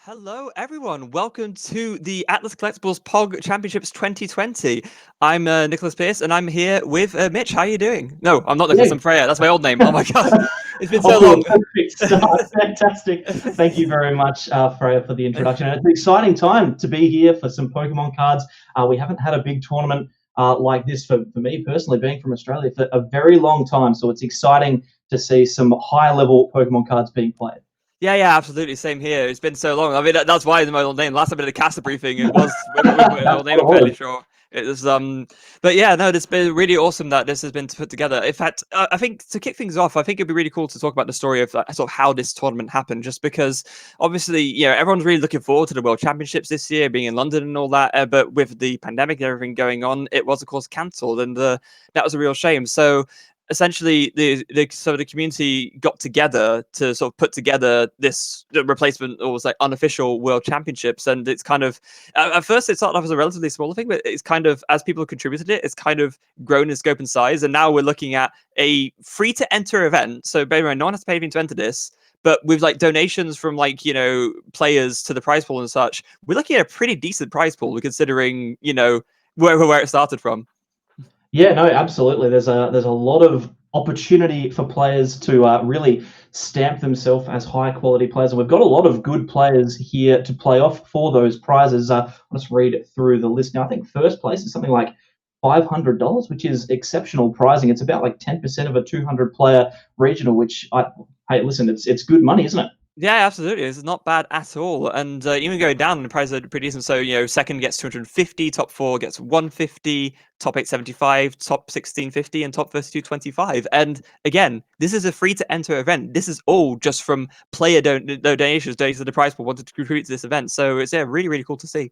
Hello, everyone. Welcome to the Atlas Collectibles POG Championships 2020. I'm Nicholas Pearce, and I'm here with Mitch. How are you doing? No, I'm not Nicholas. Yeah. I'm Freya. That's my old name. Oh my god, it's been so Off to a long. perfect start. Fantastic. Thank you very much, Freya, for the introduction. And it's an exciting time to be here for some Pokemon cards. We haven't had a big tournament like this for me personally, being from Australia, for a very long time. So it's exciting to see some high-level Pokemon cards being played. Yeah, absolutely. Same here. It's been so long. I mean, that's why my old name. Last time I did a caster briefing, it was with my That's old name. what I'm it fairly was. sure it was. But yeah, no, it's been really awesome that this has been put together. In fact, I think to kick things off, I think it'd be really cool to talk about the story of sort of how this tournament happened. Just because, obviously, everyone's really looking forward to the World Championships this year, being in London and all that. But with the pandemic and everything going on, it was of course cancelled, and that was a real shame. So essentially the community got together to sort of put together this the replacement or was like unofficial world championships, and it's kind of at first it started off as a relatively small thing, but it's kind of, as people contributed it, it's kind of grown in scope and size, and now we're looking at a free to enter event. So bear in mind, no one has to pay anything to enter this, but with like donations from players to the prize pool and such, we're looking at a pretty decent prize pool considering where it started from. Yeah, no, absolutely. There's a lot of opportunity for players to really stamp themselves as high quality players, and we've got a lot of good players here to play off for those prizes. I'll just read through the list now. I think first place is something like $500, which is exceptional pricing. It's about like 10% of a 200 player regional, hey, listen, it's good money, isn't it? Yeah, absolutely. It's not bad at all. And even going down, the prizes are pretty decent. So, second gets 250, top four gets 150, top eight 75, top 1650, and top 32 25. And again, this is a free to enter event. This is all just from player donations donated to the prize pool, wanted to contribute to this event. So it's really, really cool to see.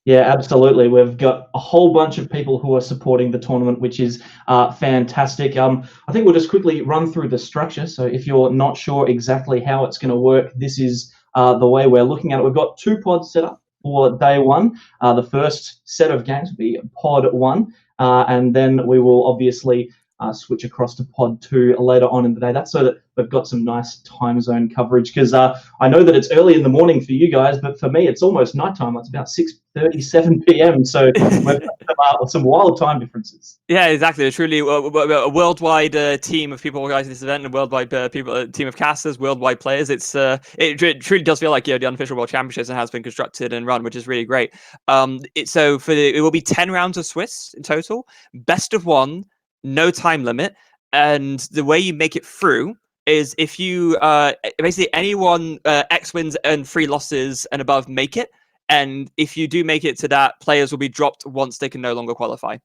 Yeah, absolutely. We've got a whole bunch of people who are supporting the tournament, which is fantastic. I think we'll just quickly run through the structure. So if you're not sure exactly how it's going to work, this is the way we're looking at it. We've got two pods set up for day one. The first set of games will be pod one, and then we will obviously switch across to pod two later on in the day. That's so that we've got some nice time zone coverage, because I know that it's early in the morning for you guys, but for me it's almost nighttime. It's about 6:37 p.m. So we've got some wild time differences. Yeah, exactly. Truly a worldwide team of people organizing this event, and a worldwide team of casters, worldwide players. It truly does feel like the unofficial World Championships, and has been constructed and run, which is really great. It will be 10 rounds of Swiss in total, best of one, no time limit, and the way you make it through is if you basically anyone X wins and 3 losses and above make it, and if you do make it to that, players will be dropped once they can no longer qualify.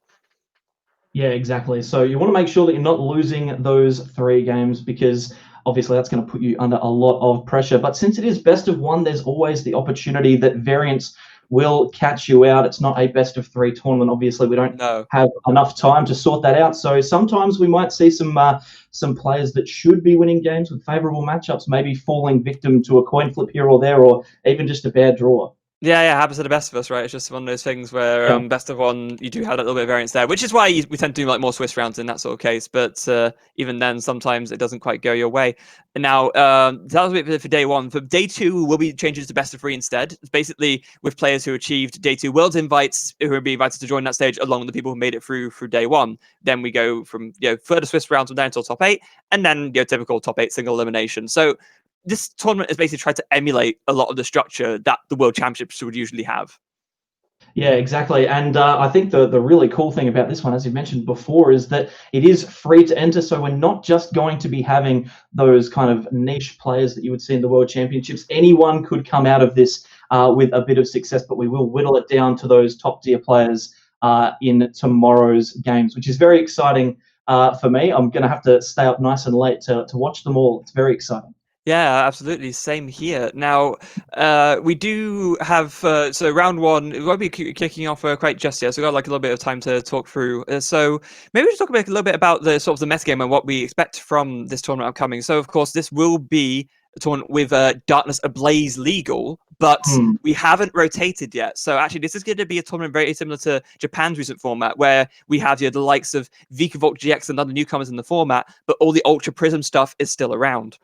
Yeah, exactly. So you want to make sure that you're not losing those 3 games, because obviously that's going to put you under a lot of pressure. But since it is best of one, there's always the opportunity that variance will catch you out. It's not a best of 3 tournament. Obviously, we don't No. have enough time to sort that out. So sometimes we might see some players that should be winning games with favorable matchups, maybe falling victim to a coin flip here or there, or even just a bad draw. Yeah, happens to the best of us, right? It's just one of those things where Yeah. best of one, you do have that little bit of variance there, which is why we tend to do like more Swiss rounds in that sort of case. But even then, sometimes it doesn't quite go your way. And now, that was a bit for day one. For day two, will be changes to best of 3 instead. It's basically with players who achieved day 2 Worlds invites, who will be invited to join that stage, along with the people who made it through day one. Then we go from further Swiss rounds from down until top 8, and then typical top 8 single elimination. So this tournament is basically tried to emulate a lot of the structure that the World Championships would usually have. Yeah, exactly. And I think the really cool thing about this one, as you mentioned before, is that it is free to enter. So we're not just going to be having those kind of niche players that you would see in the World Championships. Anyone could come out of this with a bit of success, but we will whittle it down to those top tier players in tomorrow's games, which is very exciting for me. I'm going to have to stay up nice and late to watch them all. It's very exciting. Yeah, absolutely. Same here. Now, we do have so round one. It won't be kicking off quite just yet. So we've got like a little bit of time to talk through. So maybe we should talk about a little bit about the sort of the metagame and what we expect from this tournament upcoming. So of course, this will be a tournament with Darkness Ablaze legal, but Hmm. we haven't rotated yet. So actually, this is going to be a tournament very similar to Japan's recent format, where we have the likes of Vikavolt GX and other newcomers in the format, but all the Ultra Prism stuff is still around.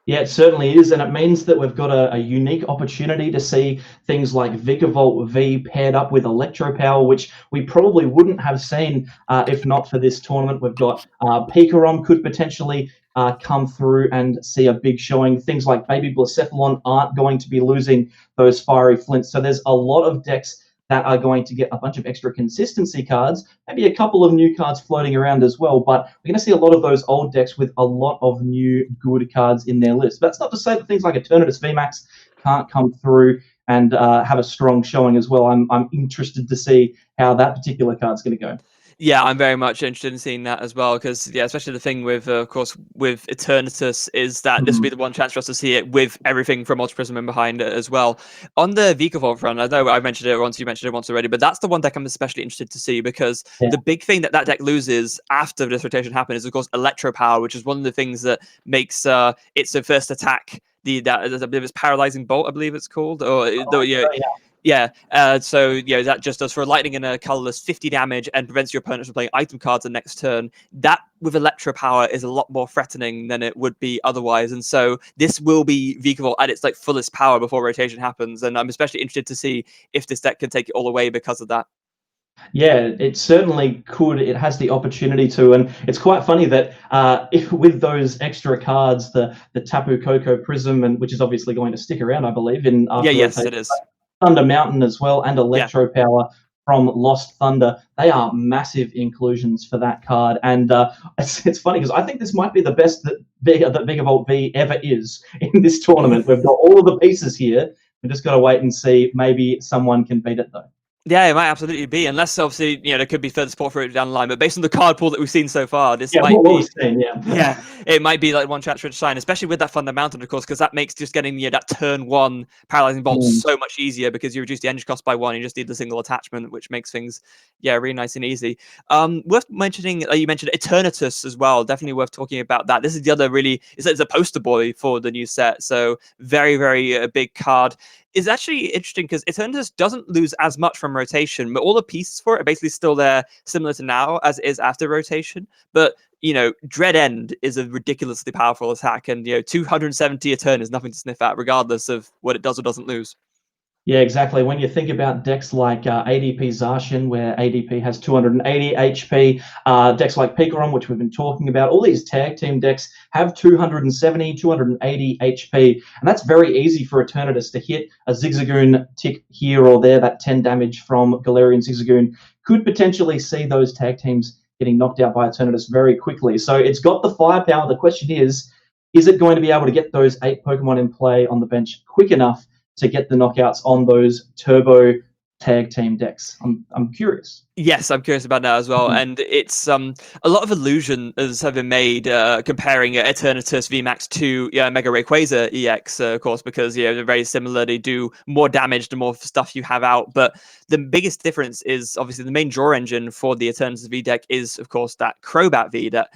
Yeah, it certainly is, and it means that we've got a unique opportunity to see things like Vikavolt V paired up with Electro Power, which we probably wouldn't have seen if not for this tournament. We've got Pikarom could potentially come through and see a big showing. Things like Baby Blacephalon aren't going to be losing those Fiery Flints, so there's a lot of decks that are going to get a bunch of extra consistency cards, maybe a couple of new cards floating around as well. But we're going to see a lot of those old decks with a lot of new good cards in their list. But that's not to say that things like Eternatus V-Max can't come through and have a strong showing as well. I'm interested to see how that particular card's going to go. Yeah, I'm very much interested in seeing that as well because, yeah, especially the thing with, of course, with Eternatus is that this will be the one chance for us to see it with everything from Ultra Prism in behind it as well. On the Vikavolt front, I know I mentioned it once, you mentioned it once already, but that's the one deck I'm especially interested to see because Yeah. the big thing that that deck loses after this rotation happens is, of course, Electro Power, which is one of the things that makes its first attack that I believe it's Paralyzing Bolt, I believe it's called, or Oh, yeah. yeah, so that just does for a lightning and a colorless 50 damage and prevents your opponents from playing item cards the next turn. That with Electro Power is a lot more threatening than it would be otherwise, and so this will be Vikavolt at its like fullest power before rotation happens. And I'm especially interested to see if this deck can take it all away because of that. Yeah, it certainly could. It has the opportunity to, and it's quite funny that if, with those extra cards, the Tapu Koko Prism, and which is obviously going to stick around, I believe, in Yeah, after yes, rotation, it is. Thunder Mountain as well, and Yeah. Electro Power from Lost Thunder. They are massive inclusions for that card, and it's funny because I think this might be the best that Vigavolt V ever is in this tournament. We've got all of the pieces here. We've just got to wait and see. Maybe someone can beat it though. Yeah, it might absolutely be, unless obviously there could be further support for it down the line. But based on the card pool that we've seen so far, this Yeah, might what we've be. seen, yeah. Yeah, it might be like one chance for it to shine, especially with that Thunder Mountain, of course, because that makes just getting that turn one paralyzing bolt so much easier because you reduce the energy cost by one. You just need the single attachment, which makes things really nice and easy. Worth mentioning, you mentioned Eternatus as well. Definitely worth talking about that. This is the other really it's a poster boy for the new set, so very very big card. Is actually interesting because Eternatus doesn't lose as much from rotation, but all the pieces for it are basically still there, similar to now as it is after rotation. But Dread End is a ridiculously powerful attack, and 270 a turn is nothing to sniff at, regardless of what it does or doesn't lose. Yeah, exactly. When you think about decks like ADP Zacian, where ADP has 280 HP, decks like Pikarom, which we've been talking about, all these tag team decks have 270, 280 HP, and that's very easy for Eternatus to hit a Zigzagoon tick here or there. That 10 damage from Galarian Zigzagoon could potentially see those tag teams getting knocked out by Eternatus very quickly. So it's got the firepower. The question is it going to be able to get those 8 Pokemon in play on the bench quick enough to get the knockouts on those turbo tag team decks? I'm curious. Yes, I'm curious about that as well, and it's a lot of illusions have been made comparing Eternatus VMAX to Mega Rayquaza EX, of course, because they're very similar. They do more damage the more stuff you have out, but the biggest difference is obviously the main draw engine for the Eternatus V deck is, of course, that Crobat V. That's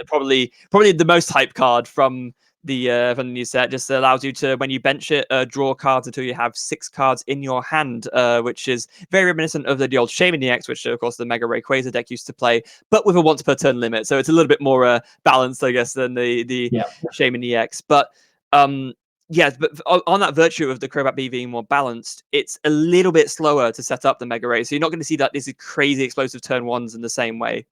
probably the most hype card from the new set. Just allows you to, when you bench it, draw cards until you have 6 cards in your hand, which is very reminiscent of the old Shaman EX, which of course the Mega Rayquaza deck used to play, but with a once per turn limit. So it's a little bit more balanced, I guess, than the Shaman EX. But yeah, but on that virtue of the Crobat B being more balanced, it's a little bit slower to set up the Mega Ray. So you're not going to see that this is crazy explosive turn ones in the same way.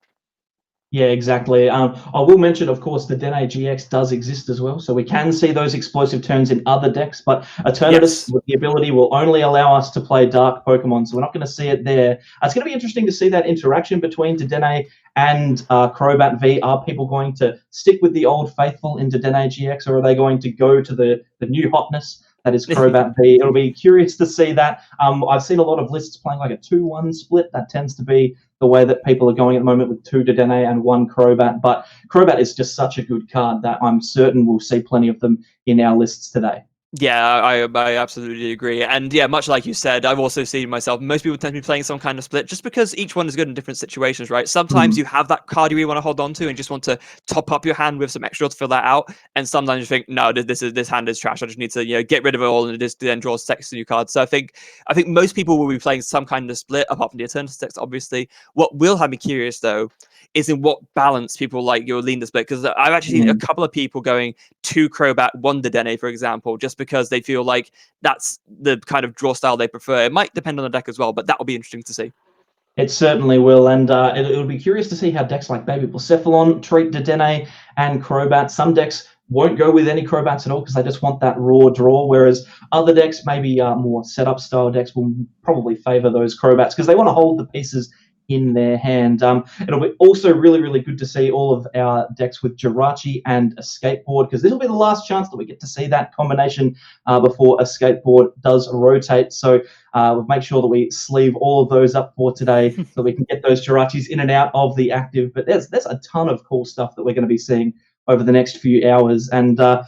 Yeah, exactly. I will mention, of course, the Dene GX does exist as well, so we can see those explosive turns in other decks, but Eternatus, with the ability, will only allow us to play Dark Pokemon, so we're not going to see it there. It's going to be interesting to see that interaction between Dedenne and Crobat V. Are people going to stick with the old faithful in Dedenne GX, or are they going to go to the new hotness that is Crobat V? It'll be curious to see that. I've seen a lot of lists playing like a 2-1 split. That tends to be the way that people are going at the moment, with 2 Dedenne and 1 Crobat. But Crobat is just such a good card that I'm certain we'll see plenty of them in our lists today. Yeah, I absolutely agree. And yeah, much like you said, I've also seen myself, most people tend to be playing some kind of split just because each one is good in different situations, right? Sometimes Mm. you have that card you really want to hold on to and just want to top up your hand with some extra to fill that out. And sometimes you think, no, this hand is trash. I just need to, get rid of it all and just then draw six new cards. So I think most people will be playing some kind of split, apart from the Eternal sticks, obviously. What will have me curious though is in what balance people like your lean to split. Because I've actually seen a Mm. couple of people going two Crobat, one Dedenne, for example, just because they feel like that's the kind of draw style they prefer. It might depend on the deck as well, but that will be interesting to see. It certainly will, and it'll be curious to see how decks like Baby Blacephalon treat Dedenne and Crobat. Some decks won't go with any Crobats at all because they just want that raw draw, whereas other decks, maybe more setup style decks, will probably favour those Crobats because they want to hold the pieces in their hand. It'll be also really, really good to see all of our decks with Jirachi and a skateboard because this will be the last chance that we get to see that combination before a skateboard does rotate. So we'll make sure that we sleeve all of those up for today so we can get those Jirachis in and out of the active. But there's a ton of cool stuff that we're going to be seeing over the next few hours. And I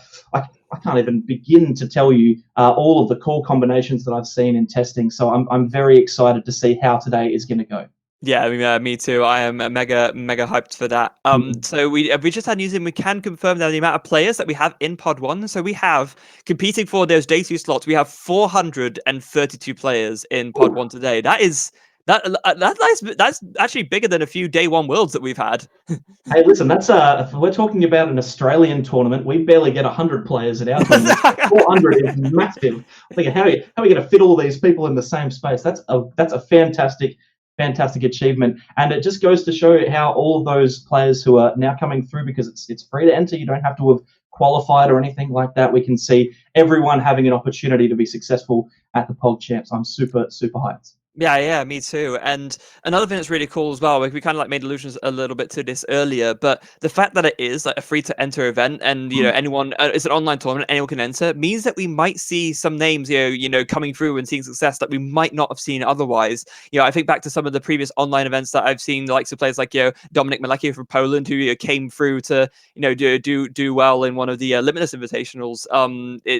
can't even begin to tell you all of the cool combinations that I've seen in testing. So I'm very excited to see how today is going to go. Yeah, I mean, me too. I am mega hyped for that. Mm. So we just had news in. We can confirm that the amount of players that we have in Pod One. So we have competing for those day two slots. We have 432 players in Pod One today. That's actually bigger than a few day one worlds that we've had. Hey, listen, that's if we're talking about an Australian tournament. We barely get 100 players at our tournament. 400 is massive. I'm thinking, how are we going to fit all these people in the same space? That's a fantastic achievement, and it just goes to show how all of those players who are now coming through, because it's free to enter. You don't have to have qualified or anything like that. We can see everyone having an opportunity to be successful at the POG Champs. I'm super hyped. Yeah, me too. And another thing that's really cool as well, like we kind of like made allusions a little bit to this earlier, but the fact that it is like a free to enter event, and Mm. anyone, it's an online tournament, anyone can enter, means that we might see some names, coming through and seeing success that we might not have seen otherwise. I think back to some of the previous online events that I've seen, the likes of players like Dominic Malecki from Poland, who came through to do well in one of the Limitless Invitationals.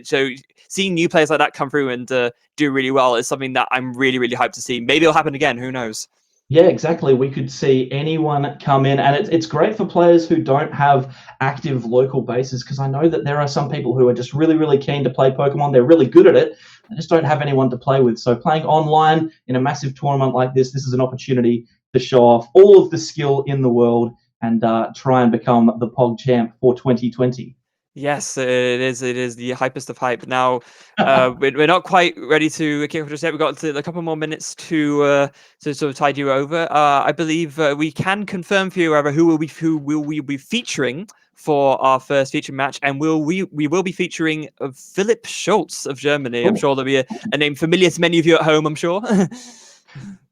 So seeing new players like that come through and do really well is something that I'm really, really hyped to see. Maybe it'll happen again. Who knows? Yeah, exactly. We could see anyone come in, and it's great for players who don't have active local bases because I know that there are some people who are just really, really keen to play Pokemon. They're really good at it. They just don't have anyone to play with. So playing online in a massive tournament like this is an opportunity to show off all of the skill in the world and try and become the POG champ for 2020. Yes, it is. It is the hypest of hype. Now, we're not quite ready to kick off just yet. We've got a couple more minutes to sort of tide you over. I believe we can confirm for you, however, who will we be featuring for our first feature match, and we will be featuring Philip Schultz of Germany. I'm Oh, sure there'll be a name familiar to many of you at home. I'm sure.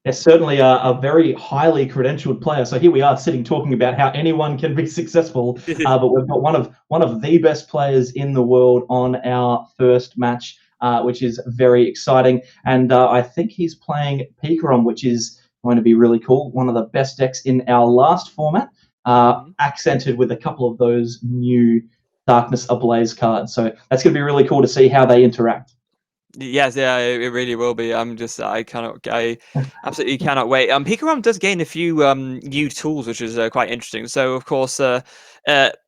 they're certainly a very highly credentialed player. So here we are sitting talking about how anyone can be successful, but we've got one of the best players in the world on our first match, which is very exciting. And I think he's playing Pikarom, which is going to be really cool. One of the best decks in our last format, Mhm. accented with a couple of those new Darkness Ablaze cards. So that's going to be really cool to see how they interact. Yes, yeah, it really will be. I absolutely cannot wait. Pikarom does gain a few new tools, which is quite interesting. So, of course,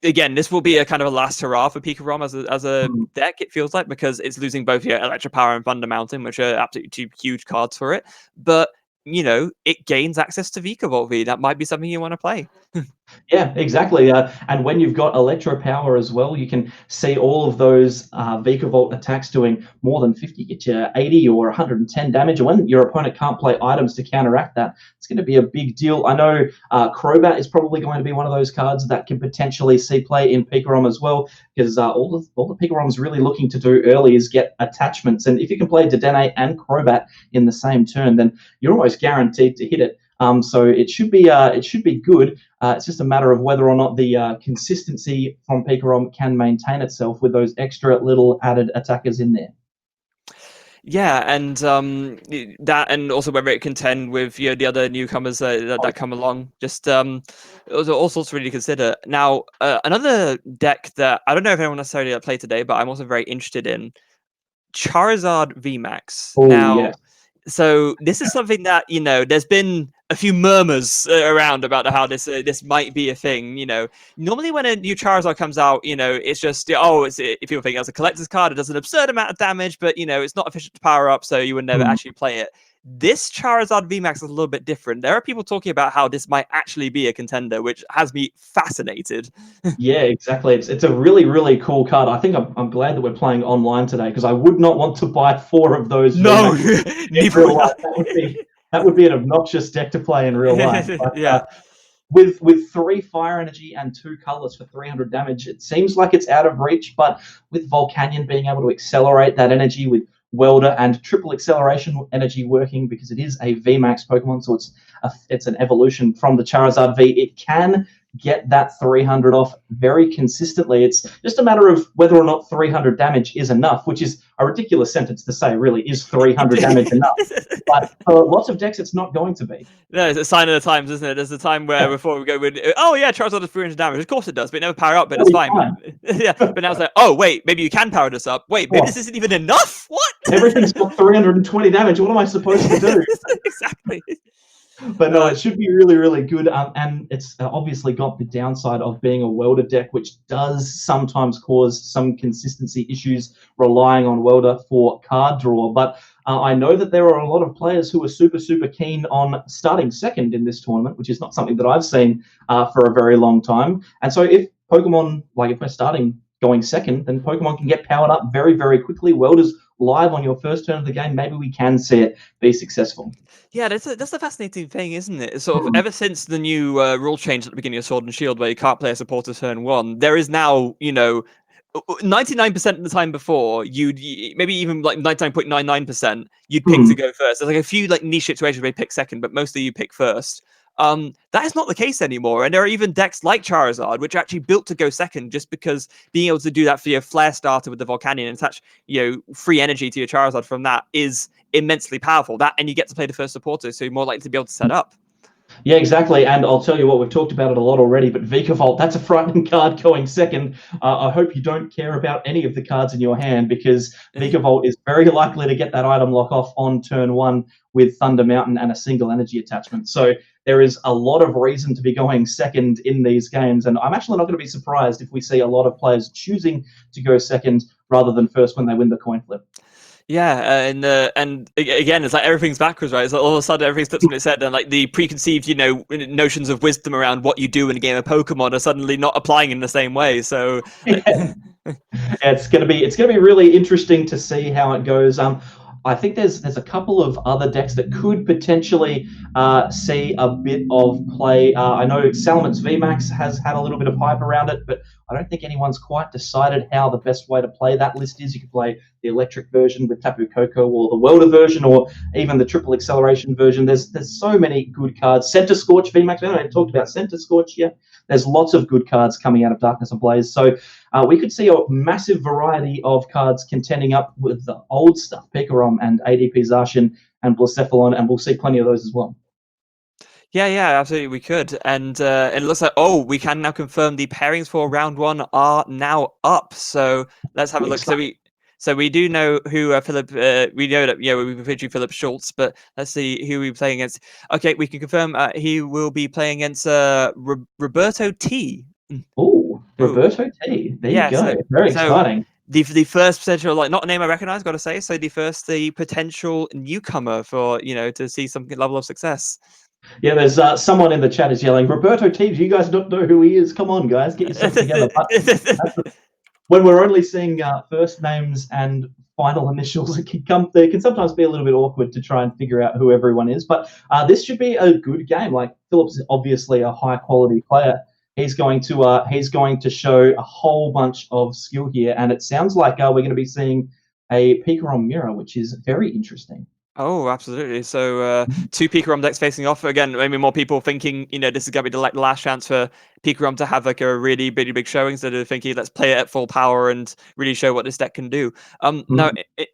again, this will be a kind of a last hurrah for Pikarom as a Hmm. deck. It feels like because it's losing both Electro Power and Thunder Mountain, which are absolutely two huge cards for it. But it gains access to Vikavolt V. That might be something you want to play. Yeah, exactly. And when you've got electro power as well, you can see all of those Vikavolt attacks doing more than 50, get you 80 or 110 damage. And when your opponent can't play items to counteract that, it's going to be a big deal. I know Crobat is probably going to be one of those cards that can potentially see play in Pikarom as well, because all the Pikarom's really looking to do early is get attachments. And if you can play Dedenne and Crobat in the same turn, then you're almost guaranteed to hit it. So it should be good. It's just a matter of whether or not the consistency from Pikarom can maintain itself with those extra little added attackers in there. Yeah, and that, and also whether it contend with the other newcomers that come along. Just all sorts to really consider. Now, another deck that I don't know if anyone necessarily played today, but I'm also very interested in. Charizard V-Max. Oh Now, yes. so this is something that there's been a few murmurs around about how this might be a thing. Normally when a new Charizard comes out, it's just if people think it as a collector's card, it does an absurd amount of damage, but it's not efficient to power up, so you would never Mm. actually play it. This Charizard VMAX is a little bit different. There are people talking about how this might actually be a contender, which has me fascinated. Yeah, exactly. It's a really, really cool card. I think I'm glad that we're playing online today because I would not want to buy 4 of those No, VMAXs in neither real would life. I. That would be an obnoxious deck to play in real life. But Yeah. with 3 fire energy and 2 colors for 300 damage, it seems like it's out of reach. But with Volcanion being able to accelerate that energy with Welder and triple acceleration energy working because it is a VMAX Pokemon, so it's an evolution from the Charizard V. It can get that 300 off very consistently. It's just a matter of whether or not 300 damage is enough, which is a ridiculous sentence to say, really. Is 300 damage enough? But for lots of decks, it's not going to be. No, it's a sign of the times, isn't it? There's a time where before we go with, oh yeah, Charizard does 300 damage. Of course it does, but it never power up, but it's Totally fine. fine. Yeah, but now it's like, oh wait, maybe you can power this up. Wait, maybe Oh, this isn't even enough. What? everything's got 320 damage. What am I supposed to do? Exactly. But no, it should be really, really good. And it's obviously got the downside of being a welder deck, which does sometimes cause some consistency issues relying on welder for card draw. But I know that there are a lot of players who are super, super keen on starting second in this tournament, which is not something that I've seen for a very long time. And so if Pokemon, like if we're starting going second, then Pokemon can get powered up very, very quickly. Welder's live on your first turn of the game. Maybe we can see it be successful. Yeah, that's the fascinating thing, isn't it? Sort of ever since the new rule change at the beginning of Sword and Shield, where you can't play a supporter turn 1, there is now 99% of the time before, maybe even like 99.99%, you'd pick to go first. There's like a few like niche situations where you pick second, but mostly you pick first. That is not the case anymore, and there are even decks like Charizard which are actually built to go second, just because being able to do that for your Flare starter with the Volcanion and attach free energy to your Charizard from that is immensely powerful. That, and you get to play the first supporter, so you're more likely to be able to set up. Yeah, exactly. And I'll tell you what, we've talked about it a lot already, but Vikavolt, that's a frightening card going second. I hope you don't care about any of the cards in your hand because Vikavolt is very likely to get that item lock off on turn 1 with Thunder Mountain and a single energy attachment. So there is a lot of reason to be going second in these games. And I'm actually not going to be surprised if we see a lot of players choosing to go second rather than first when they win the coin flip. Yeah, and again, it's like everything's backwards, right? It's like all of a sudden everything's flipped on its head, and like the preconceived, notions of wisdom around what you do in a game of Pokemon are suddenly not applying in the same way. So, Yeah. It's gonna be really interesting to see how it goes. I think there's a couple of other decks that could potentially see a bit of play. I know Salaman's VMAX has had a little bit of hype around it, but I don't think anyone's quite decided how the best way to play that list is. You could play the electric version with Tapu Koko, or the Welder version, or even the triple acceleration version. There's so many good cards. Center Scorch VMAX. I haven't talked about Center Scorch yet. There's lots of good cards coming out of Darkness Ablaze. So we could see a massive variety of cards contending up with the old stuff, Pikarom and ADP Zacian and Blacephalon, and we'll see plenty of those as well. yeah, absolutely, we could. And it looks like, we can now confirm the pairings for round 1 are now up. So let's have a look. So we do know who Philip. We know that we've featured Philip Schultz, but let's see who we're playing against. Okay, we can confirm he will be playing against Roberto T. Oh, Roberto T. There you go. Very exciting. The first potential, like, not a name I recognize, got to say. So the potential newcomer for to see some level of success. Yeah, there's someone in the chat is yelling, Roberto T. Do you guys not know who he is? Come on, guys, get yourself together. But when we're only seeing first names and final initials, it can sometimes be a little bit awkward to try and figure out who everyone is. But this should be a good game. Like, Philip's obviously a high quality player. He's going to show a whole bunch of skill here, and it sounds like we're going to be seeing a Pikarom mirror, which is very interesting. Oh, absolutely. So 2 Pikarom decks facing off again. Maybe more people thinking, this is going to be the last chance for Pikarom to have like a really big showing, instead of thinking, let's play it at full power and really show what this deck can do. Now,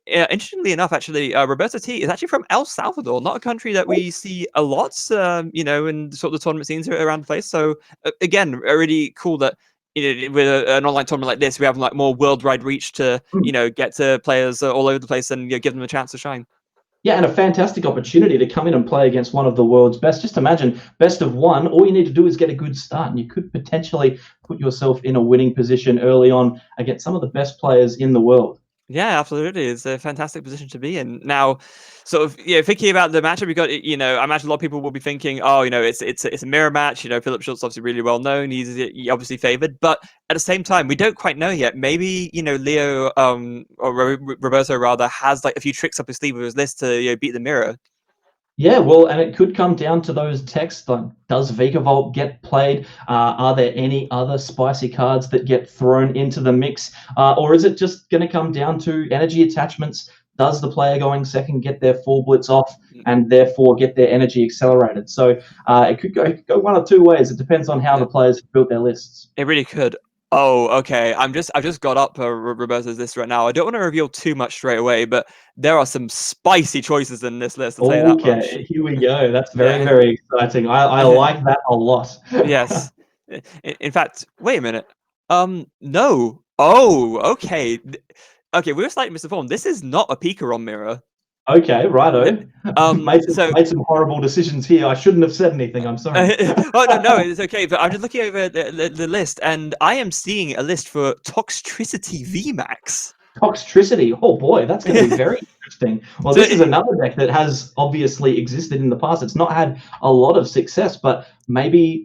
interestingly enough, actually, Roberto T is actually from El Salvador, not a country that we see a lot, in sort of the tournament scenes around the place. So again, really cool that with an online tournament like this, we have like more worldwide reach to get to players all over the place and give them a chance to shine. Yeah, and a fantastic opportunity to come in and play against one of the world's best. Just imagine, best of one, all you need to do is get a good start, and you could potentially put yourself in a winning position early on against some of the best players in the world. Yeah, absolutely. It's a fantastic position to be in. Now, sort of, thinking about the matchup, we got, I imagine a lot of people will be thinking, oh, it's a mirror match. Philip Schultz obviously really well known. He's obviously favored, but at the same time, we don't quite know yet. Maybe Leo, or Roberto rather, has like a few tricks up his sleeve with his list to beat the mirror. Yeah, well, and it could come down to those texts like, does Vikavolt get played? Are there any other spicy cards that get thrown into the mix? Or is it just going to come down to energy attachments? Does the player going second get their full blitz off and therefore get their energy accelerated? So it could go one of two ways. It depends on how the players have built their lists. It really could. Oh, okay. I've just got up Roberto's list right now. I don't want to reveal too much straight away, but there are some spicy choices in this list. I'll tell you that much. Okay, here we go. That's very exciting. I like that a lot. Yes. In fact, wait a minute. No. Oh, okay. Okay, we were slightly misinformed. This is not a Pikarom mirror. Okay, righto. Made some horrible decisions here. I shouldn't have said anything. I'm sorry. Oh no, it's okay. But I'm just looking over the list, and I am seeing a list for Toxtricity V-Max. Toxtricity. Oh boy, that's going to be very interesting. Well, this is another deck that has obviously existed in the past. It's not had a lot of success, but maybe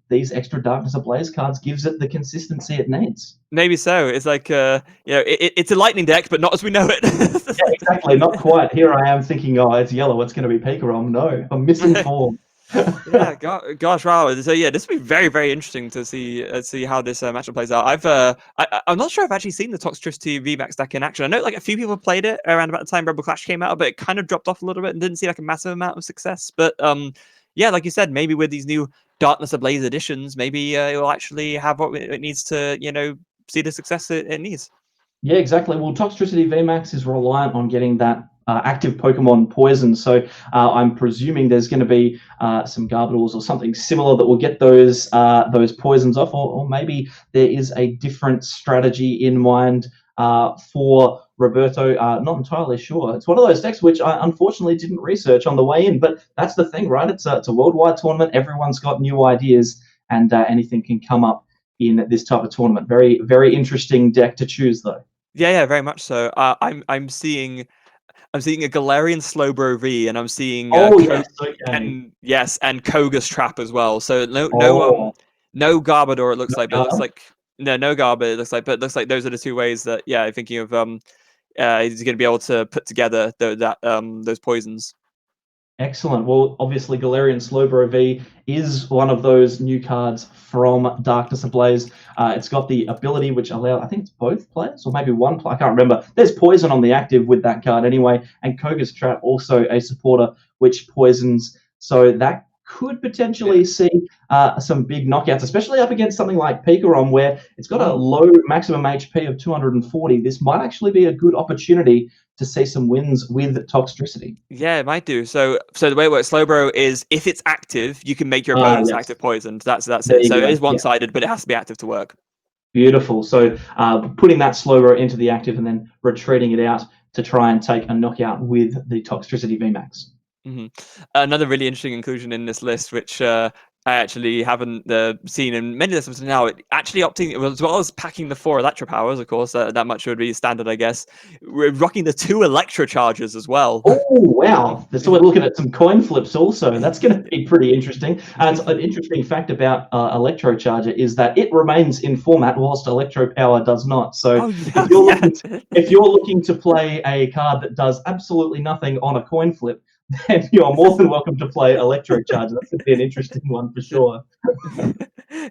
these extra Darkness Ablaze cards gives it the consistency it needs. Maybe so. It's like it's a lightning deck, but not as we know it. Yeah, exactly. Not quite. Here I am thinking, oh, it's yellow. It's going to be Pikarom. No, I'm misinformed. Yeah, gosh, wow. So yeah, this will be very interesting to see how this matchup plays out. I'm not sure I've actually seen the Toxtricity VMAX deck in action. I know like a few people played it around about the time Rebel Clash came out, but it kind of dropped off a little bit and didn't see like a massive amount of success. But yeah, like you said, maybe with these new Darkness Ablaze editions, maybe it will actually have what it needs to see the success it needs. Yeah, exactly. Well, Toxtricity VMAX is reliant on getting that active Pokemon poison. So I'm presuming there's going to be some Garbodors or something similar that will get those poisons off, or maybe there is a different strategy in mind for Roberto. Not entirely sure. It's one of those decks which I unfortunately didn't research on the way in, but that's the thing, right? It's a worldwide tournament. Everyone's got new ideas, and anything can come up in this type of tournament. Very interesting deck to choose, though. Yeah, very much so. I'm seeing a Galarian Slowbro V, and I'm seeing and Koga's Trap as well. So no Garbodor it looks like, but it looks like no Garbodor it looks like, but it looks like those are the two ways that thinking of he's going to be able to put together those poisons. Excellent. Well, obviously, Galarian Slowbro V is one of those new cards from Darkness Ablaze. It's got the ability which allows, I think it's both players, or maybe one player, I can't remember. There's poison on the active with that card anyway, and Koga's Trap also a supporter which poisons. So that could potentially see some big knockouts, especially up against something like Pikarom, where it's got a low maximum HP of 240. This might actually be a good opportunity to see some wins with Toxtricity. Yeah, it might do. So the way it works, Slowbro is if it's active, you can make your opponent's active poisoned. That's it. So it is one-sided, but it has to be active to work. Beautiful. So putting that Slowbro into the active and then retreating it out to try and take a knockout with the Toxtricity VMAX. Another really interesting inclusion in this list, which I actually haven't seen in many lists now. Actually opting, as well as packing the 4 Electro Powers, of course, that much would be standard, I guess. We're rocking the 2 Electro Charges as well. Oh, wow. So we're looking at some coin flips also. That's going to be pretty interesting. And an interesting fact about Electro Charger is that it remains in format whilst Electro Power does not. So if you're looking to play a card that does absolutely nothing on a coin flip, then you're more than welcome to play Electro Charger. That's going to be an interesting one for sure.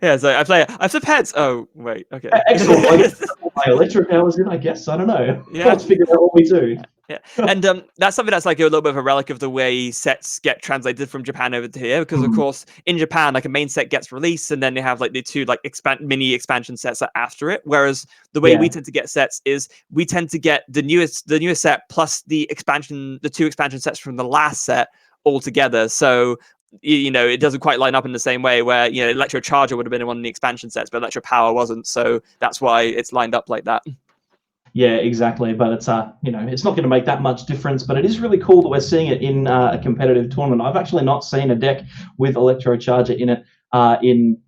Yeah, so I play pets. Oh, wait, okay. Excellent. My Electro Power's in, I guess. I don't know. Yeah. Let's figure out what we do. Yeah, and that's something that's like a little bit of a relic of the way sets get translated from Japan over to here, because of course in Japan, like a main set gets released, and then they have like the 2 like mini expansion sets after it. Whereas the way we tend to get sets is we tend to get the newest set plus the 2 expansion sets from the last set all together. So it doesn't quite line up in the same way where, Electro Charger would have been in one of the expansion sets, but Electro Power wasn't. So that's why it's lined up like that. Yeah, exactly. But it's it's not going to make that much difference. But it is really cool that we're seeing it in a competitive tournament. I've actually not seen a deck with Electro Charger in it in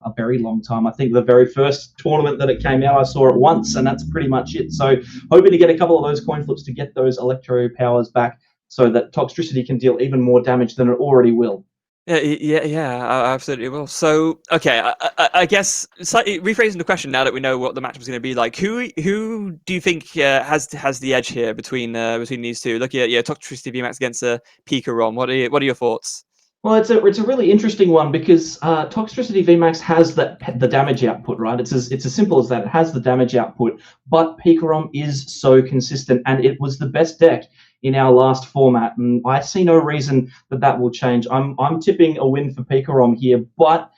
a very long time. I think the very first tournament that it came out, I saw it once, and that's pretty much it. So hoping to get a couple of those coin flips to get those Electro powers back, so that Toxtricity can deal even more damage than it already will. Yeah, I absolutely will. So, okay, I guess slightly rephrasing the question now that we know what the matchup is going to be like. Who do you think has the edge here between these two? Looking at Toxtricity V-Max against Pika Rom. What are your thoughts? Well, it's a really interesting one because Toxtricity VMAX has the damage output, right? It's as simple as that. It has the damage output, but Pikarom is so consistent, and it was the best deck in our last format, and I see no reason that will change. I'm tipping a win for Pikarom here, but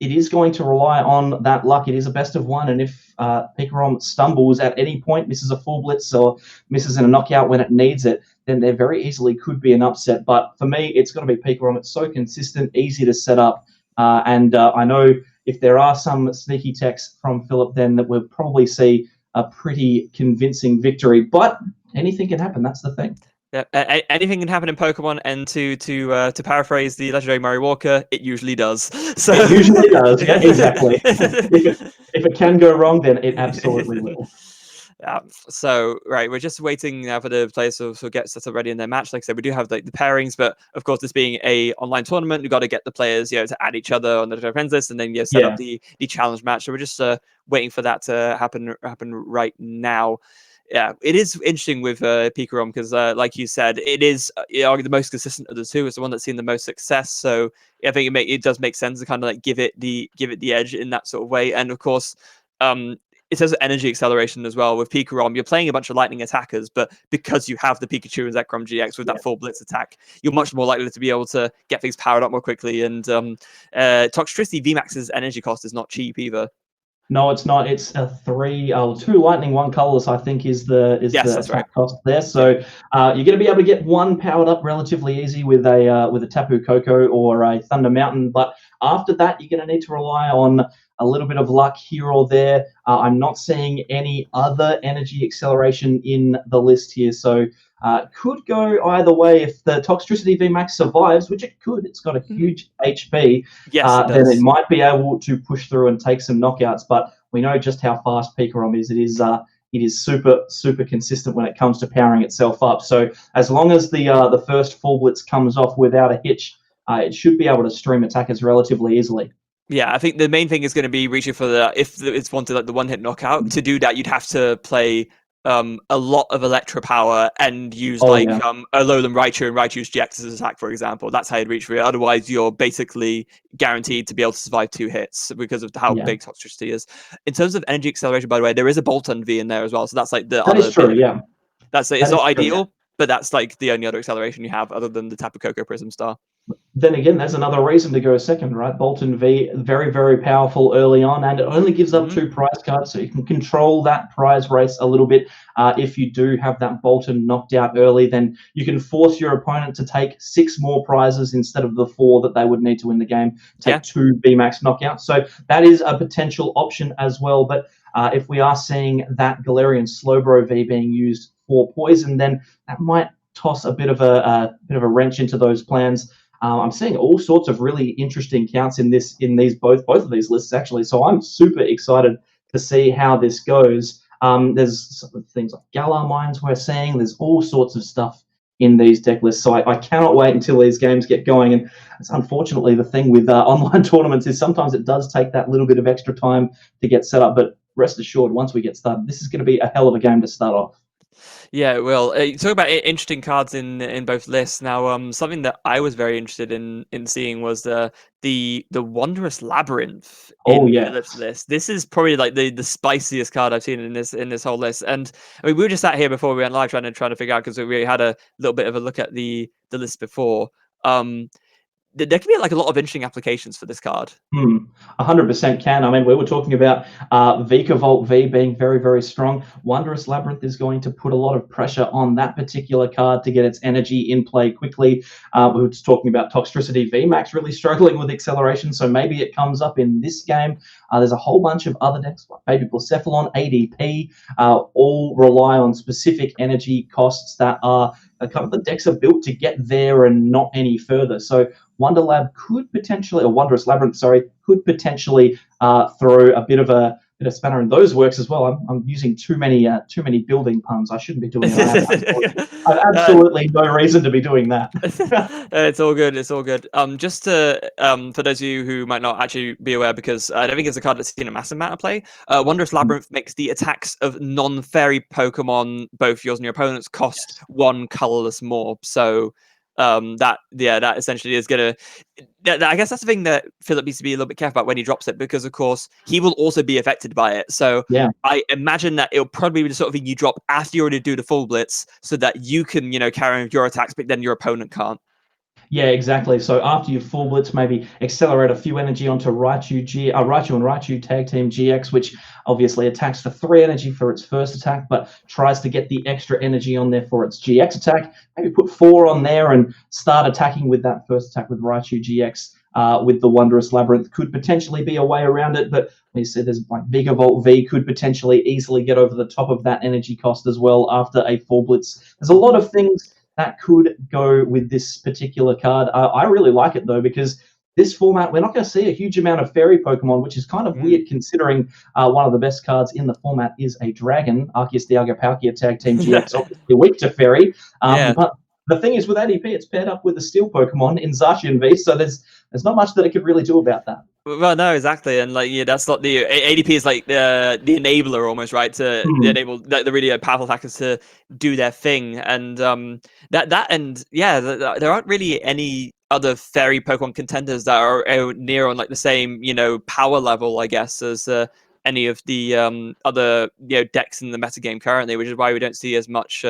it is going to rely on that luck. It is a best of one, and if Pikarom stumbles at any point, misses a full blitz or misses in a knockout when it needs it, then there very easily could be an upset. But for me, it's got to be Pikarom. It's so consistent, easy to set up, and I know if there are some sneaky texts from Philip, then that we'll probably see a pretty convincing victory. But anything can happen. That's the thing. Yeah, anything can happen in Pokemon, and to paraphrase the legendary Murray Walker, it usually does. So it usually does. Yeah, exactly. if it can go wrong, then it absolutely will. Yeah. So right, we're just waiting now for the players to get set up ready in their match. Like I said, we do have the pairings, but of course, this being a online tournament, we've got to get the players, to add each other on the friends list, and then set up the challenge match. So we're just waiting for that to happen right now. Yeah, it is interesting with Pikarom because, like you said, it is the most consistent of the two. It's the one that's seen the most success. So I think it does make sense to kind of like give it the edge in that sort of way. And of course, it says energy acceleration as well. With Pikarom, you're playing a bunch of lightning attackers, but because you have the Pikachu and Zekrom GX with that full blitz attack, you're much more likely to be able to get things powered up more quickly. And Toxtricity VMAX's energy cost is not cheap either. No, it's not. It's a two lightning, one colorless. I think is the attack cost there. So you're going to be able to get one powered up relatively easy with a Tapu Koko or a Thunder Mountain. But after that, you're going to need to rely on a little bit of luck here or there. I'm not seeing any other energy acceleration in the list here, so could go either way. If the Toxtricity VMAX survives, which it could, it's got a huge HP, then it might be able to push through and take some knockouts. But we know just how fast Pikarom is. It is super, super consistent when it comes to powering itself up. So as long as the first full blitz comes off without a hitch, it should be able to stream attackers relatively easily. Yeah, I think the main thing is going to be reaching for if it's wanted like the one-hit knockout. To do that, you'd have to play a lot of Electro Power and use a Alolan Raichu and Raichu's GX as attack, for example. That's how you'd reach for it. Otherwise, you're basically guaranteed to be able to survive 2 hits because of how big Toxtricity is. In terms of energy acceleration, by the way, there is a Bolton V in there as well. So that's like the other. That is true, yeah. It's not ideal, but that's like the only other acceleration you have other than the Tapu Koko Prism Star. Then again, that's another reason to go second, right? Bolton V, very, very powerful early on, and it only gives up 2 prize cards, so you can control that prize race a little bit. If you do have that Bolton knocked out early, then you can force your opponent to take 6 more prizes instead of the 4 that they would need to win the game, take 2 VMAX knockouts. So that is a potential option as well. But if we are seeing that Galarian Slowbro V being used for poison, then that might toss a bit of a wrench into those plans. I'm seeing all sorts of really interesting counts in these both of these lists actually. So I'm super excited to see how this goes. There's things like Galar Mines we're seeing. There's all sorts of stuff in these deck lists. So I cannot wait until these games get going. And it's unfortunately the thing with online tournaments is sometimes it does take that little bit of extra time to get set up. But rest assured, once we get started, this is going to be a hell of a game to start off. Yeah, it will. Talk about interesting cards in both lists. Now, something that I was very interested in seeing was the Wondrous Labyrinth in Philip's list. This is probably like the spiciest card I've seen in this whole list. And I mean, we were just sat here before we went live trying to figure out because we had a little bit of a look at the list before. there can be like a lot of interesting applications for this card. 100% can. I mean, we were talking about Vikavolt V being very, very strong. Wondrous Labyrinth is going to put a lot of pressure on that particular card to get its energy in play quickly. We were just talking about Toxtricity V-Max really struggling with acceleration, so maybe it comes up in this game. There's a whole bunch of other decks like Baby Blacephalon, ADP, all rely on specific energy costs that are kind of the decks are built to get there and not any further. So Wonderlab could potentially, or Wondrous Labyrinth, sorry, could potentially throw a bit of spanner in those works as well. I'm using too many building puns. I shouldn't be doing it. I have absolutely no reason to be doing that. It's all good. It's all good. Just to for those of you who might not actually be aware, because I don't think it's a card that's seen a massive amount of play. Wondrous Labyrinth makes the attacks of non-fairy Pokemon, both yours and your opponent's, cost one colorless more. So that essentially is gonna. I guess that's the thing that Philip needs to be a little bit careful about when he drops it, because of course he will also be affected by it. So yeah, I imagine that it'll probably be the sort of thing you drop after you already do the full blitz, so that you can carry on with your attacks, but then your opponent can't. Yeah, exactly. So after you full blitz, maybe accelerate a few energy onto Raichu and Raichu Tag Team GX, which obviously attacks for 3 energy for its first attack, but tries to get the extra energy on there for its GX attack. Maybe put 4 on there and start attacking with that first attack with Raichu GX. With the Wondrous Labyrinth could potentially be a way around it, but we said there's like Vikavolt V could potentially easily get over the top of that energy cost as well after a full blitz. There's a lot of things that could go with this particular card. I really like it though, because this format, we're not going to see a huge amount of fairy Pokemon, which is kind of weird considering one of the best cards in the format is a dragon. Arceus Dialga Palkia Tag Team GX, obviously weak to fairy. But the thing is, with ADP, it's paired up with a steel Pokemon in Zacian V, so there's not much that it could really do about that. Well, no, exactly, and that's not the ADP is like the enabler almost, right? To enable the really powerful attackers to do their thing, and there aren't really any other fairy Pokemon contenders that are near on like the same power level, I guess, as any of the other decks in the metagame currently, which is why we don't see as much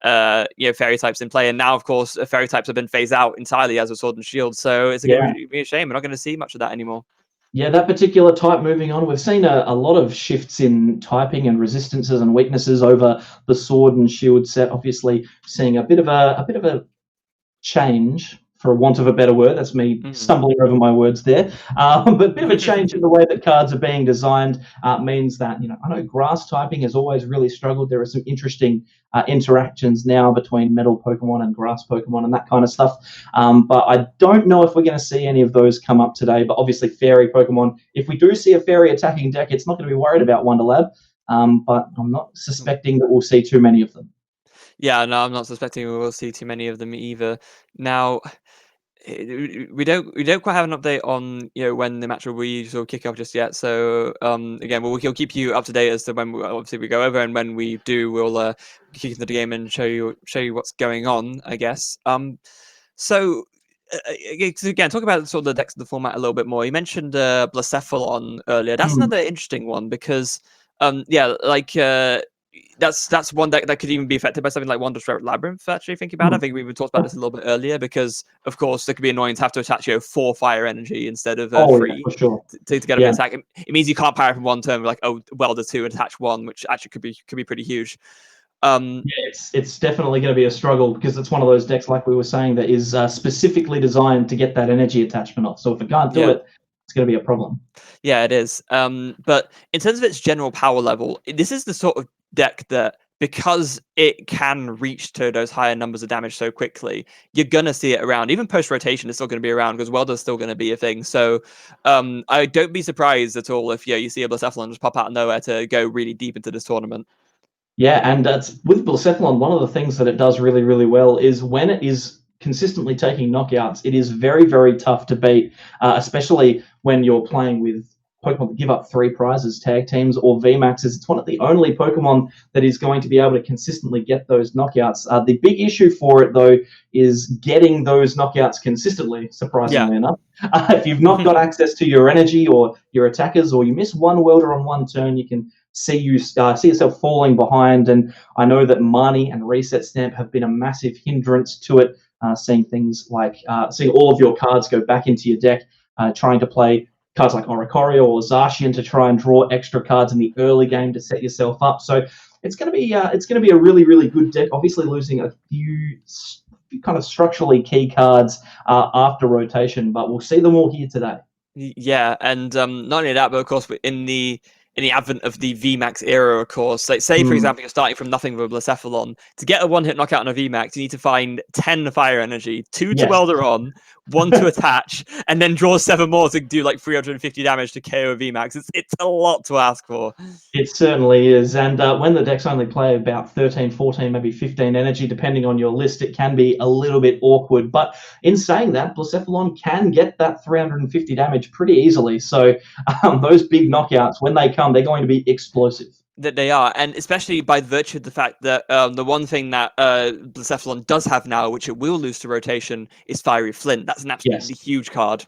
fairy types in play. And now, of course, fairy types have been phased out entirely as a Sword and Shield, so it's going to be a shame. We're not going to see much of that anymore. Yeah, that particular type moving on, we've seen a lot of shifts in typing and resistances and weaknesses over the Sword and Shield set. Obviously, seeing a bit of a change, for want of a better word. That's me stumbling over my words there. But a bit of a change in the way that cards are being designed means that, I know grass typing has always really struggled. There are some interesting interactions now between metal Pokemon and grass Pokemon and that kind of stuff. But I don't know if we're going to see any of those come up today. But obviously, fairy Pokemon, if we do see a fairy attacking deck, it's not going to be worried about Wonderlab. But I'm not suspecting that we'll see too many of them. Yeah, no, I'm not suspecting we will see too many of them either. Now, we don't quite have an update on when the match will be sort of kick off just yet. So again, we'll keep you up to date as to when we go over, and when we do, we'll kick into the game and show you what's going on, I guess. So again, talk about sort of the decks of the format a little bit more. You mentioned Blacephalon earlier. That's another interesting one because that's one deck that could even be affected by something like Wondrous Labyrinth, actually, thinking about it. I think we talked about this a little bit earlier, because, of course, it could be annoying to have to attach 4 fire energy instead of 3 yeah, for sure. to get an attack. It means you can't power from one turn, like, welder 2 and attach 1, which actually could be pretty huge. It's definitely going to be a struggle, because it's one of those decks, like we were saying, that is specifically designed to get that energy attachment off. So if it can't do it, it's going to be a problem. Yeah, it is. But in terms of its general power level, this is the sort of deck that, because it can reach to those higher numbers of damage so quickly, you're gonna see it around. Even post rotation, it's still gonna be around, because Welder's still gonna be a thing. So I don't be surprised at all if you see a Blacephalon just pop out of nowhere to go really deep into this tournament. Yeah, and with Blacephalon, one of the things that it does really, really well is when it is consistently taking knockouts, it is very, very tough to beat, especially when you're playing with Pokemon that give up 3 prizes, tag teams, or VMAXs. It's one of the only Pokemon that is going to be able to consistently get those knockouts. The big issue for it, though, is getting those knockouts consistently, surprisingly enough. If you've not got access to your energy or your attackers, or you miss one welder on one turn, you can see yourself falling behind. And I know that Marnie and Reset Stamp have been a massive hindrance to it. Seeing things like seeing all of your cards go back into your deck, trying to play cards like Oricorio or Zacian to try and draw extra cards in the early game to set yourself up. So it's going to be a really, really good deck. Obviously, losing a few kind of structurally key cards after rotation, but we'll see them all here today. Yeah, and not only that, but of course, in the advent of the VMAX era, of course, like say for example, you're starting from nothing with a Blacephalon. To get a one-hit knockout on a VMAX, you need to find 10 fire energy, 2 to welder on, 1 to attach, and then draw 7 more to do like 350 damage to KO a VMAX. It's a lot to ask for. It certainly is. And when the decks only play about 13, 14, maybe 15 energy, depending on your list, it can be a little bit awkward. But in saying that, Blacephalon can get that 350 damage pretty easily. So those big knockouts, when they come, they're going to be explosive. That they are, and especially by virtue of the fact that the one thing that Blacephalon does have now, which it will lose to rotation, is Fiery Flint. That's an absolutely huge card.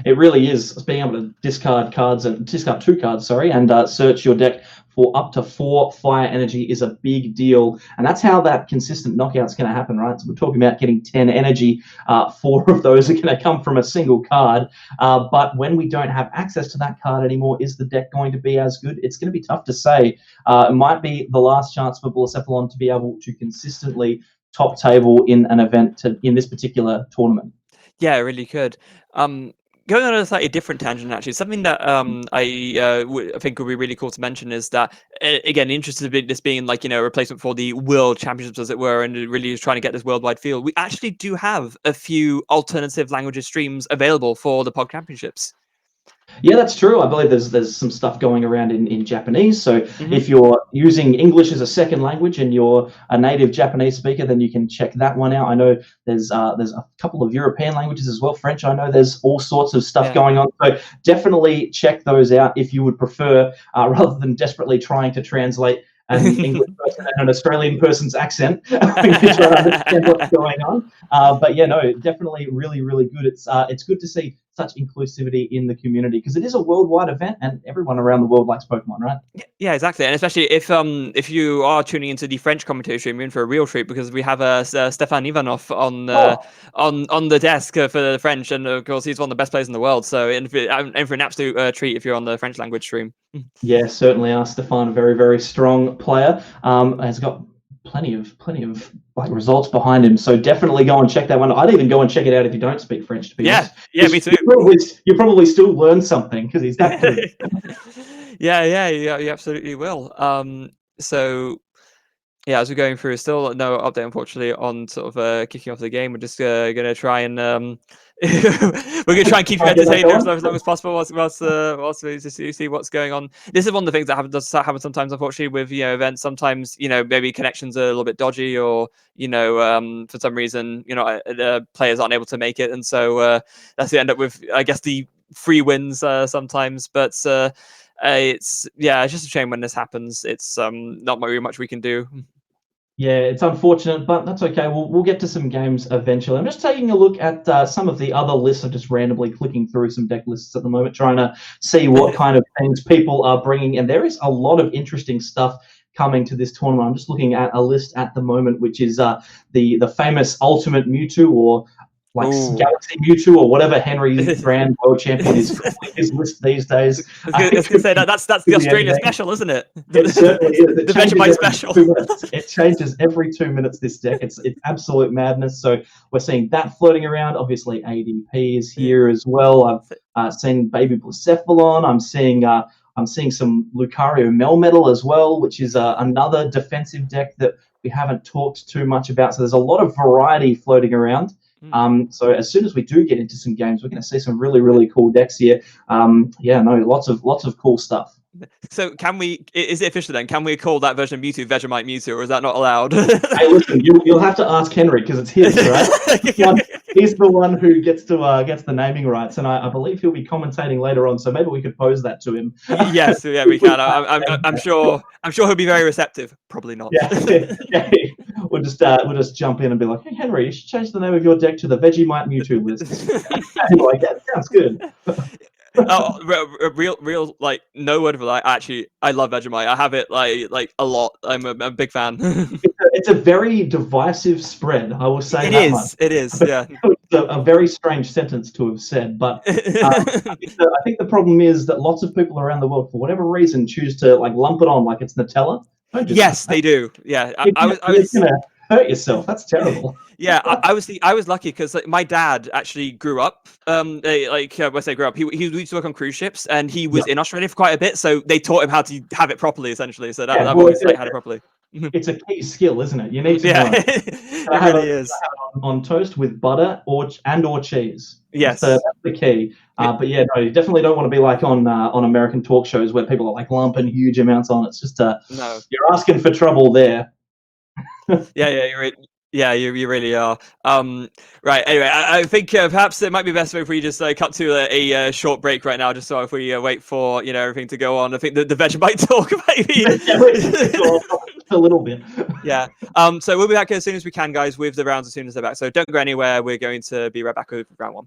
It really is. Being able to discard 2 cards, and search your deck for up to 4 fire energy is a big deal. And that's how that consistent knockout's going to happen, right? So we're talking about getting 10 energy. 4 of those are going to come from a single card. But when we don't have access to that card anymore, is the deck going to be as good? It's going to be tough to say. It might be the last chance for Blacephalon to be able to consistently top table in an event in this particular tournament. Yeah, it really could. Going on a slightly different tangent, actually, something that I think would be really cool to mention is that, again, interested in this being like, a replacement for the World Championships, as it were, and really is trying to get this worldwide feel. We actually do have a few alternative languages streams available for the POG Championships. Yeah, that's true. I believe there's some stuff going around in Japanese. So if you're using English as a second language and you're a native Japanese speaker, then you can check that one out. I know there's a couple of European languages as well. French, I know there's all sorts of stuff going on. So definitely check those out if you would prefer, rather than desperately trying to translate an English person and an Australian person's accent. You try to understand what's going on. But yeah, no, definitely really, really good. It's good to see such inclusivity in the community because it is a worldwide event and everyone around the world likes Pokemon, right? Yeah, exactly. And especially if you are tuning into the French commentary stream, you're in for a real treat because we have Stefan Ivanov on the desk for the French, and of course he's one of the best players in the world. So in for an absolute treat if you're on the French language stream. Yeah, certainly are. Stefan, a very, very strong player, has got plenty of like results behind him. So definitely go and check that one. I'd even go and check it out if you don't speak French, to be honest. Yeah, me too. You probably still learn something because he's that good. Yeah, you absolutely will. So yeah, as we're going through, still no update, unfortunately, on sort of kicking off the game. We're just going to try and we're going to try and keep you entertained as long as possible whilst we just see what's going on. This is one of the things that does happen sometimes, unfortunately, with events. Sometimes maybe connections are a little bit dodgy, or for some reason the players aren't able to make it, and so that's the end up with, I guess, the free wins sometimes. But it's just a shame when this happens. It's not very much we can do. Yeah, it's unfortunate, but that's okay. We'll get to some games eventually. I'm just taking a look at some of the other lists. I'm just randomly clicking through some deck lists at the moment, trying to see what kind of things people are bringing. And there is a lot of interesting stuff coming to this tournament. I'm just looking at a list at the moment, which is the famous Ultimate Mewtwo, or like Galaxy Mewtwo, or whatever Henry Grand World Champion is calling his list these days. I was going to say that's the Australia special, isn't it? It certainly is. The Vegemite special. It changes every 2 minutes, this deck. It's absolute madness. So we're seeing that floating around. Obviously, ADP is here as well. I've seen Baby Blacephalon. I'm seeing some Lucario Melmetal as well, which is another defensive deck that we haven't talked too much about. So there's a lot of variety floating around. So as soon as we do get into some games, we're going to see some really, really cool decks here. Lots of cool stuff. So is it official then? Can we call that version of Mewtwo Vegemite Mewtwo, or is that not allowed? Hey, listen, you'll have to ask Henry because it's his, right? He's the one who gets the naming rights, and I believe he'll be commentating later on. So maybe we could pose that to him. Yes, yeah, we can. I'm sure he'll be very receptive. Probably not. Yeah. We'll just jump in and be like, hey Henry, you should change the name of your deck to the Vegemite Mewtwo list. Anyway, that sounds good. Real, like, no word of a lie. Actually, I love Vegemite. I have it like a lot. I'm a big fan. It's a very divisive spread. I will say It that much. is. It is. Yeah. It's a very strange sentence to have said, but I think the problem is that lots of people around the world, for whatever reason, choose to like lump it on like it's Nutella. Don't do Yes, that. they do. Yeah, You're gonna hurt yourself. That's terrible. Yeah, I was lucky because like my dad actually grew up. When I say grew up, he used to work on cruise ships, and he was Yep. in Australia for quite a bit. So they taught him how to have it properly, essentially. So Yeah, I've well, always like had it properly. it's a key skill, isn't it? You need to Yeah, know. it really is. On toast with butter or cheese. Yes. That's the key. But yeah, no, you definitely don't want to be like on American talk shows where people are like lumping huge amounts on. It's just No. you're asking for trouble there. Yeah, you're right. Yeah, you really are. Right. Anyway, I think perhaps it might be best if we just cut to a short break right now, just so if we wait for everything to go on. I think the Vegemite talk maybe a little bit. Yeah. So we'll be back as soon as we can, guys, with the rounds as soon as they're back. So don't go anywhere. We're going to be right back with round one.